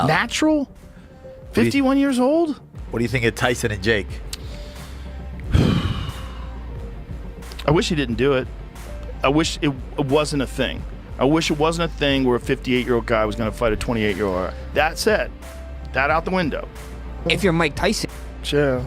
Natural? 51 years old? What do you think of Tyson and Jake? I wish he didn't do it. I wish it wasn't a thing. I wish it wasn't a thing where a 58-year-old guy was going to fight a 28-year-old. That said, that out the window. If you're Mike Tyson. Yeah.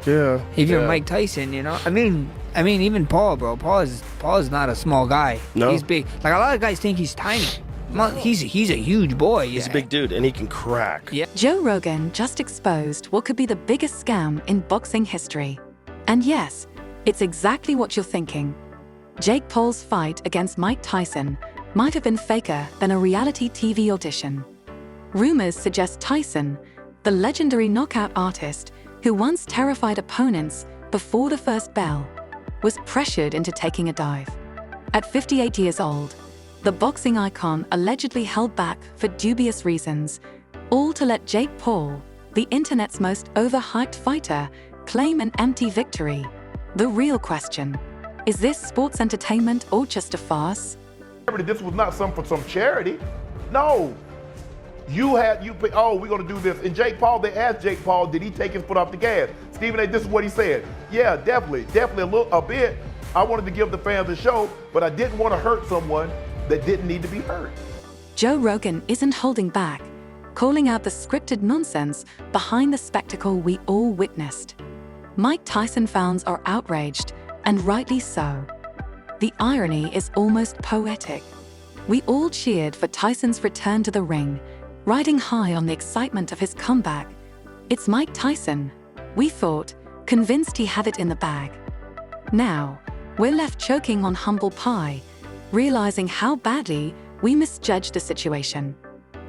If you're Mike Tyson, you know. I mean, even Paul, bro. Paul is not a small guy. No. He's big. Like, a lot of guys think he's tiny. He's a huge boy. He's a big dude, and he can crack. Yeah. Joe Rogan just exposed what could be the biggest scam in boxing history. And yes, it's exactly what you're thinking. Jake Paul's fight against Mike Tyson might have been faker than a reality TV audition. Rumors suggest Tyson, the legendary knockout artist who once terrified opponents before the first bell, was pressured into taking a dive. At 58 years old, the boxing icon allegedly held back for dubious reasons, all to let Jake Paul, the internet's most overhyped fighter, claim an empty victory. The real question, is this sports entertainment or just a farce? This was not something for some charity. No. We're going to do this. And Jake Paul, they asked Jake Paul, did he take his foot off the gas? Stephen A., this is what he said. Yeah, definitely a bit. I wanted to give the fans a show, but I didn't want to hurt someone that didn't need to be hurt. Joe Rogan isn't holding back, calling out the scripted nonsense behind the spectacle we all witnessed. Mike Tyson fans are outraged, and rightly so. The irony is almost poetic. We all cheered for Tyson's return to the ring, riding high on the excitement of his comeback. It's Mike Tyson, we thought, convinced he had it in the bag. Now, we're left choking on humble pie, realizing how badly we misjudged the situation.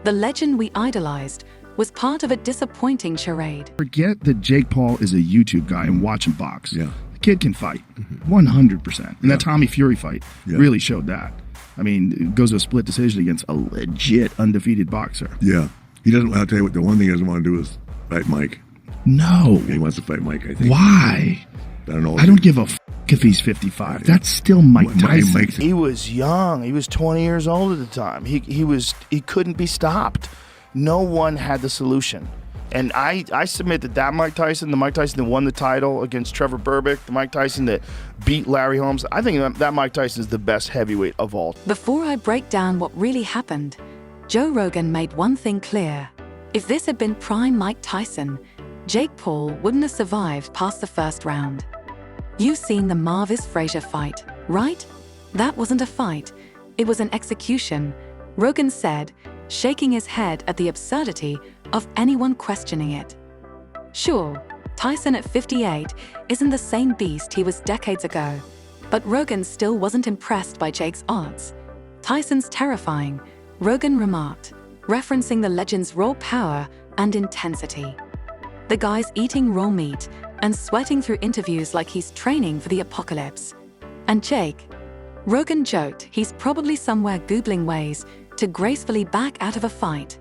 The legend we idolized was part of a disappointing charade. Forget that Jake Paul is a YouTube guy and watch him box. Yeah. The kid can fight, 100%. And that Tommy Fury fight really showed that. I mean, it goes to a split decision against a legit undefeated boxer. Yeah. He doesn't, I'll tell you what, the one thing he doesn't want to do is fight Mike. No. He wants to fight Mike, I think. Why? I don't know. I don't give a if he's 55. That's still Mike Tyson. He was young. He was 20 years old at the time. He couldn't be stopped. No one had the solution. And I submit that Mike Tyson, the Mike Tyson that won the title against Trevor Berbick, the Mike Tyson that beat Larry Holmes, I think that Mike Tyson is the best heavyweight of all. Before I break down what really happened, Joe Rogan made one thing clear. If this had been prime Mike Tyson, Jake Paul wouldn't have survived past the first round. You've seen the Marvis Frazier fight, right? That wasn't a fight. It was an execution, Rogan said, shaking his head at the absurdity of anyone questioning it. Sure, Tyson at 58 isn't the same beast he was decades ago, but Rogan still wasn't impressed by Jake's odds. Tyson's terrifying, Rogan remarked, referencing the legend's raw power and intensity. The guy's eating raw meat and sweating through interviews like he's training for the apocalypse. And Jake? Rogan joked he's probably somewhere Googling ways to gracefully back out of a fight.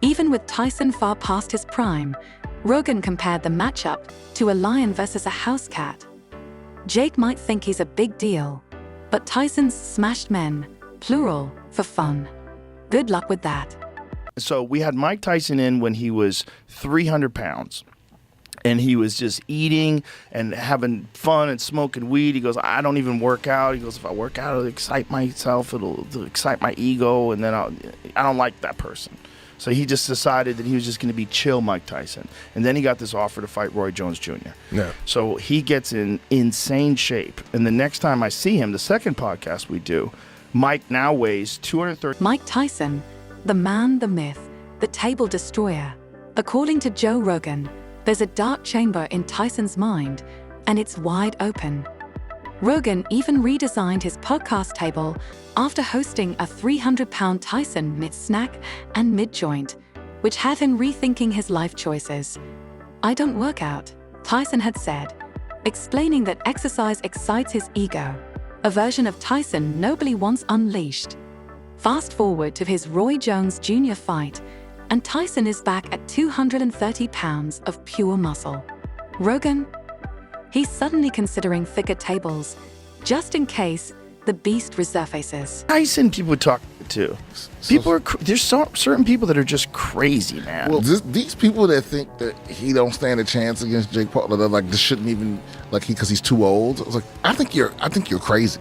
Even with Tyson far past his prime, Rogan compared the matchup to a lion versus a house cat. Jake might think he's a big deal, but Tyson's smashed men, plural, for fun. Good luck with that. So we had Mike Tyson in when he was 300 pounds. And he was just eating and having fun and smoking weed. He goes, I don't even work out. He goes, if I work out, it'll excite myself. It'll excite my ego. And then I don't like that person. So he just decided that he was just going to be chill Mike Tyson. And then he got this offer to fight Roy Jones Jr. Yeah. So he gets in insane shape. And the next time I see him, the second podcast we do, Mike now weighs 230. Mike Tyson, the man, the myth, the table destroyer. According to Joe Rogan, there's a dark chamber in Tyson's mind, and it's wide open. Rogan even redesigned his podcast table after hosting a 300-pound Tyson mid-snack and mid-joint, which had him rethinking his life choices. I don't work out, Tyson had said, explaining that exercise excites his ego, a version of Tyson nobody wants unleashed. Fast forward to his Roy Jones Jr. fight, and Tyson is back at 230 pounds of pure muscle. Rogan? He's suddenly considering thicker tables, just in case the beast resurfaces. Tyson, people would talk too. People there's certain people that are just crazy, man. Well, these people that think that he don't stand a chance against Jake Paul, they're like, this shouldn't even because he's too old. I was like, I think you're crazy.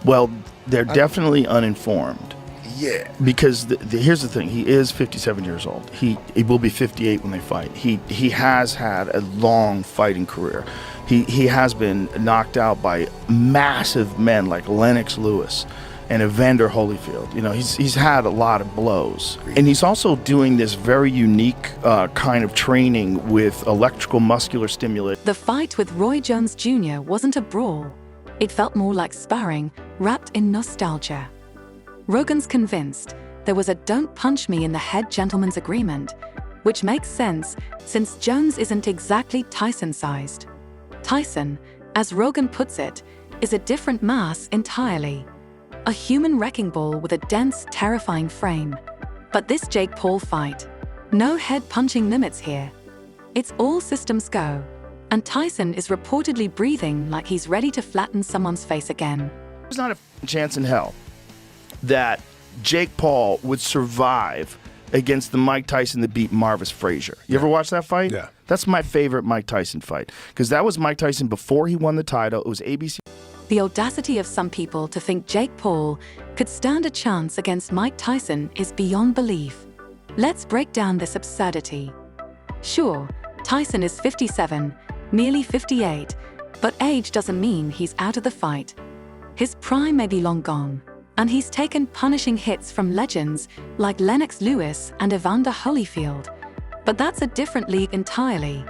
Well, they're definitely uninformed. Yeah. Because here's the thing: he is 57 years old. He will be 58 when they fight. He has had a long fighting career. He has been knocked out by massive men like Lennox Lewis and Evander Holyfield. You know, he's had a lot of blows. And he's also doing this very unique kind of training with electrical muscular stimulation. The fight with Roy Jones Jr. wasn't a brawl. It felt more like sparring, wrapped in nostalgia. Rogan's convinced there was a don't punch me in the head gentleman's agreement, which makes sense since Jones isn't exactly Tyson-sized. Tyson, as Rogan puts it, is a different mass entirely. A human wrecking ball with a dense, terrifying frame. But this Jake Paul fight, no head punching limits here. It's all systems go. And Tyson is reportedly breathing like he's ready to flatten someone's face again. There's not a chance in hell that Jake Paul would survive against the Mike Tyson that beat Marvis Frazier. You ever watch that fight? Yeah. That's my favorite Mike Tyson fight because that was Mike Tyson before he won the title. It was ABC. The audacity of some people to think Jake Paul could stand a chance against Mike Tyson is beyond belief. Let's break down this absurdity. Sure, Tyson is 57, nearly 58, but age doesn't mean he's out of the fight. His prime may be long gone, and he's taken punishing hits from legends like Lennox Lewis and Evander Holyfield. But that's a different league entirely.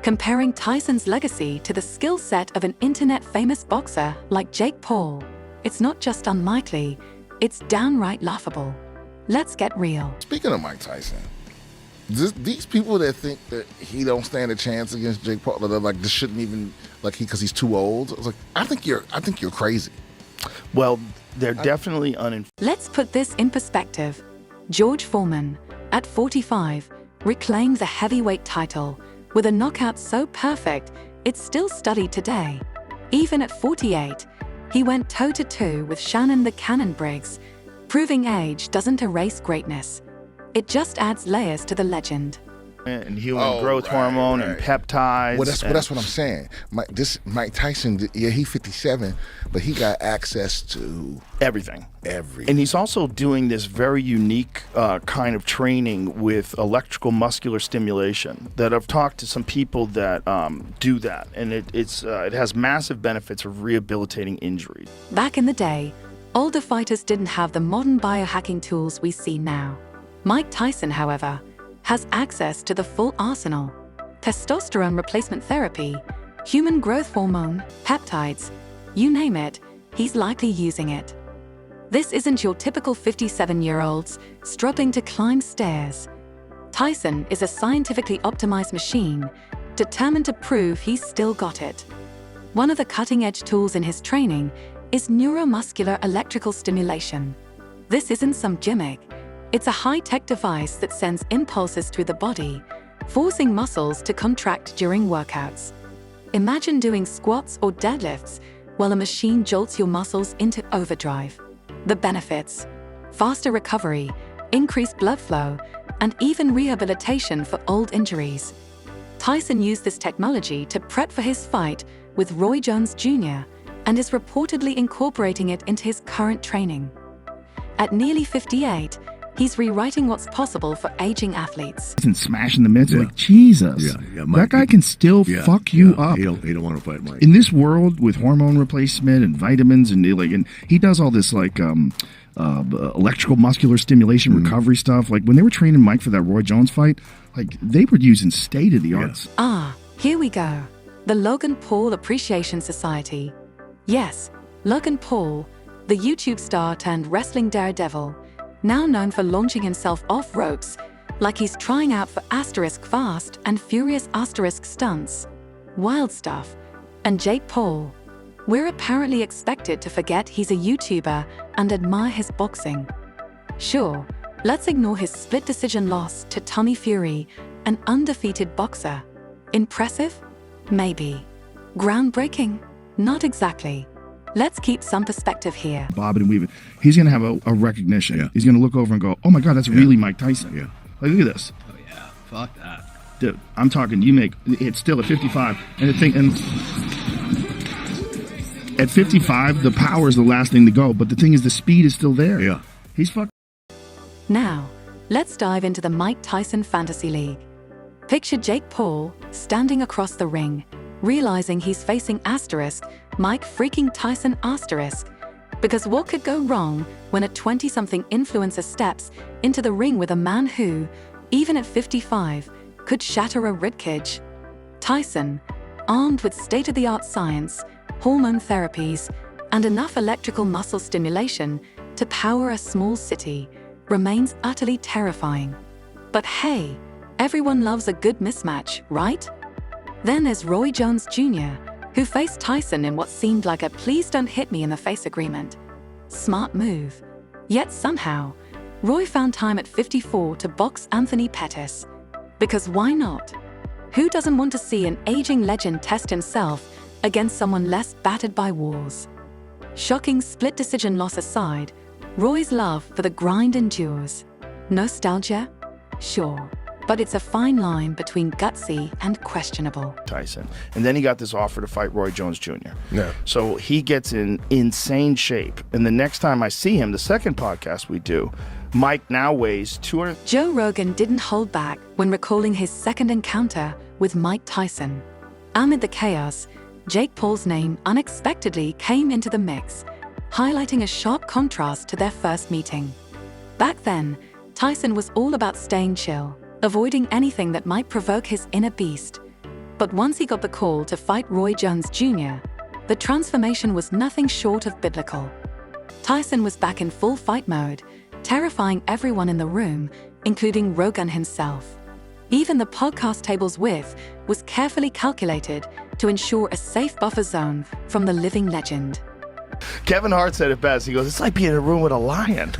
Comparing Tyson's legacy to the skill set of an internet-famous boxer like Jake Paul, it's not just unlikely, it's downright laughable. Let's get real. Speaking of Mike Tyson, these people that think that he don't stand a chance against Jake Paul, they're like, this shouldn't even because he's too old. I was like, I think you're crazy. Well, they're definitely uninformed. Let's put this in perspective. George Foreman, at 45, reclaimed the heavyweight title with a knockout so perfect it's still studied today. Even at 48, he went toe-to-toe with Shannon the Cannon Briggs, proving age doesn't erase greatness. It just adds layers to the legend. And human growth hormone and peptides. Well, that's what I'm saying. Mike Tyson, he's 57, but he got access to everything. And he's also doing this very unique kind of training with electrical muscular stimulation. That I've talked to some people that do that, and it has massive benefits of rehabilitating injuries. Back in the day, older fighters didn't have the modern biohacking tools we see now. Mike Tyson, however, has access to the full arsenal. Testosterone replacement therapy, human growth hormone, peptides, you name it, he's likely using it. This isn't your typical 57-year-olds struggling to climb stairs. Tyson is a scientifically optimized machine, determined to prove he's still got it. One of the cutting-edge tools in his training is neuromuscular electrical stimulation. This isn't some gimmick. It's a high-tech device that sends impulses through the body, forcing muscles to contract during workouts. Imagine doing squats or deadlifts while a machine jolts your muscles into overdrive. The benefits: faster recovery, increased blood flow, and even rehabilitation for old injuries. Tyson used this technology to prep for his fight with Roy Jones Jr. and is reportedly incorporating it into his current training. At nearly 58, he's rewriting what's possible for aging athletes. And smashing the mitts, like, Jesus. That guy can still fuck you up. He don't want to fight Mike. In this world with hormone replacement and vitamins and he does all this electrical muscular stimulation recovery stuff. Like when they were training Mike for that Roy Jones fight, like they were using state of the art. Here we go. The Logan Paul Appreciation Society. Yes, Logan Paul, the YouTube star turned wrestling daredevil, now known for launching himself off ropes like he's trying out for *fast and furious stunts. Wild stuff. And Jake Paul. We're apparently expected to forget he's a YouTuber and admire his boxing. Sure, let's ignore his split decision loss to Tommy Fury, an undefeated boxer. Impressive? Maybe. Groundbreaking? Not exactly. Let's keep some perspective here. Bobbing and weaving. He's going to have a recognition. Yeah. He's going to look over and go, oh my God, that's really Mike Tyson. Yeah. Like, look at this. Oh yeah, fuck that. Dude, I'm talking, it's still at 55. And at 55, the power is the last thing to go. But the thing is, the speed is still there. Yeah. He's fucking. Now, let's dive into the Mike Tyson Fantasy League. Picture Jake Paul standing across the ring, realizing he's facing asterisk, Mike freaking Tyson asterisk. Because what could go wrong when a 20-something influencer steps into the ring with a man who, even at 55, could shatter a ribcage? Tyson, armed with state-of-the-art science, hormone therapies, and enough electrical muscle stimulation to power a small city, remains utterly terrifying. But hey, everyone loves a good mismatch, right? Then there's Roy Jones Jr., who faced Tyson in what seemed like a please don't hit me in the face agreement. Smart move. Yet somehow, Roy found time at 54 to box Anthony Pettis. Because why not? Who doesn't want to see an aging legend test himself against someone less battered by wars? Shocking split decision loss aside, Roy's love for the grind endures. Nostalgia? Sure. But it's a fine line between gutsy and questionable. Tyson. And then he got this offer to fight Roy Jones Jr. Yeah. So he gets in insane shape. And the next time I see him, the second podcast we do, Mike now weighs 200. Joe Rogan didn't hold back when recalling his second encounter with Mike Tyson. Amid the chaos, Jake Paul's name unexpectedly came into the mix, highlighting a sharp contrast to their first meeting. Back then, Tyson was all about staying chill, avoiding anything that might provoke his inner beast. But once he got the call to fight Roy Jones Jr., the transformation was nothing short of biblical. Tyson was back in full fight mode, terrifying everyone in the room, including Rogan himself. Even the podcast table's width was carefully calculated to ensure a safe buffer zone from the living legend. Kevin Hart said it best. He goes, it's like being in a room with a lion.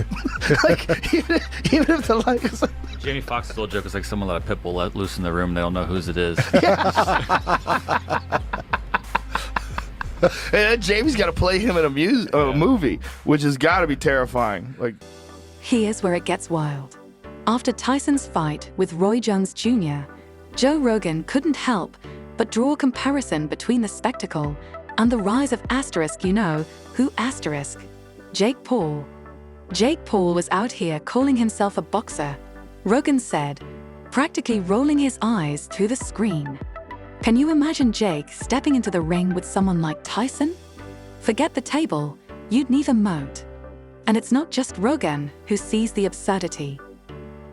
Like, even if the lion is... Jamie Foxx's little joke is like someone let a pit bull let loose in the room. They don't know whose it is. And then Jamie's got to play him in a movie, which has got to be terrifying. Like, here's where it gets wild. After Tyson's fight with Roy Jones Jr., Joe Rogan couldn't help but draw a comparison between the spectacle and the rise of asterisk, who asterisk? Jake Paul. Jake Paul was out here calling himself a boxer, Rogan said, practically rolling his eyes through the screen. Can you imagine Jake stepping into the ring with someone like Tyson? Forget the table, you'd need a moat. And it's not just Rogan who sees the absurdity.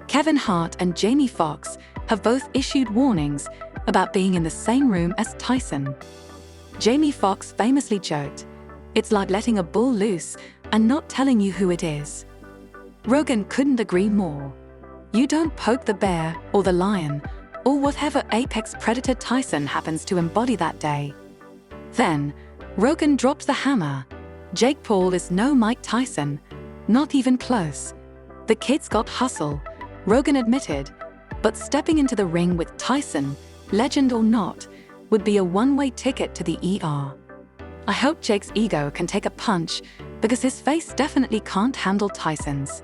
Kevin Hart and Jamie Foxx have both issued warnings about being in the same room as Tyson. Jamie Foxx famously joked, "It's like letting a bull loose and not telling you who it is." Rogan couldn't agree more. You don't poke the bear or the lion or whatever apex predator Tyson happens to embody that day. Then, Rogan dropped the hammer. Jake Paul is no Mike Tyson, not even close. The kid's got hustle, Rogan admitted, but stepping into the ring with Tyson, legend or not, would be a one-way ticket to the ER. I hope Jake's ego can take a punch because his face definitely can't handle Tyson's.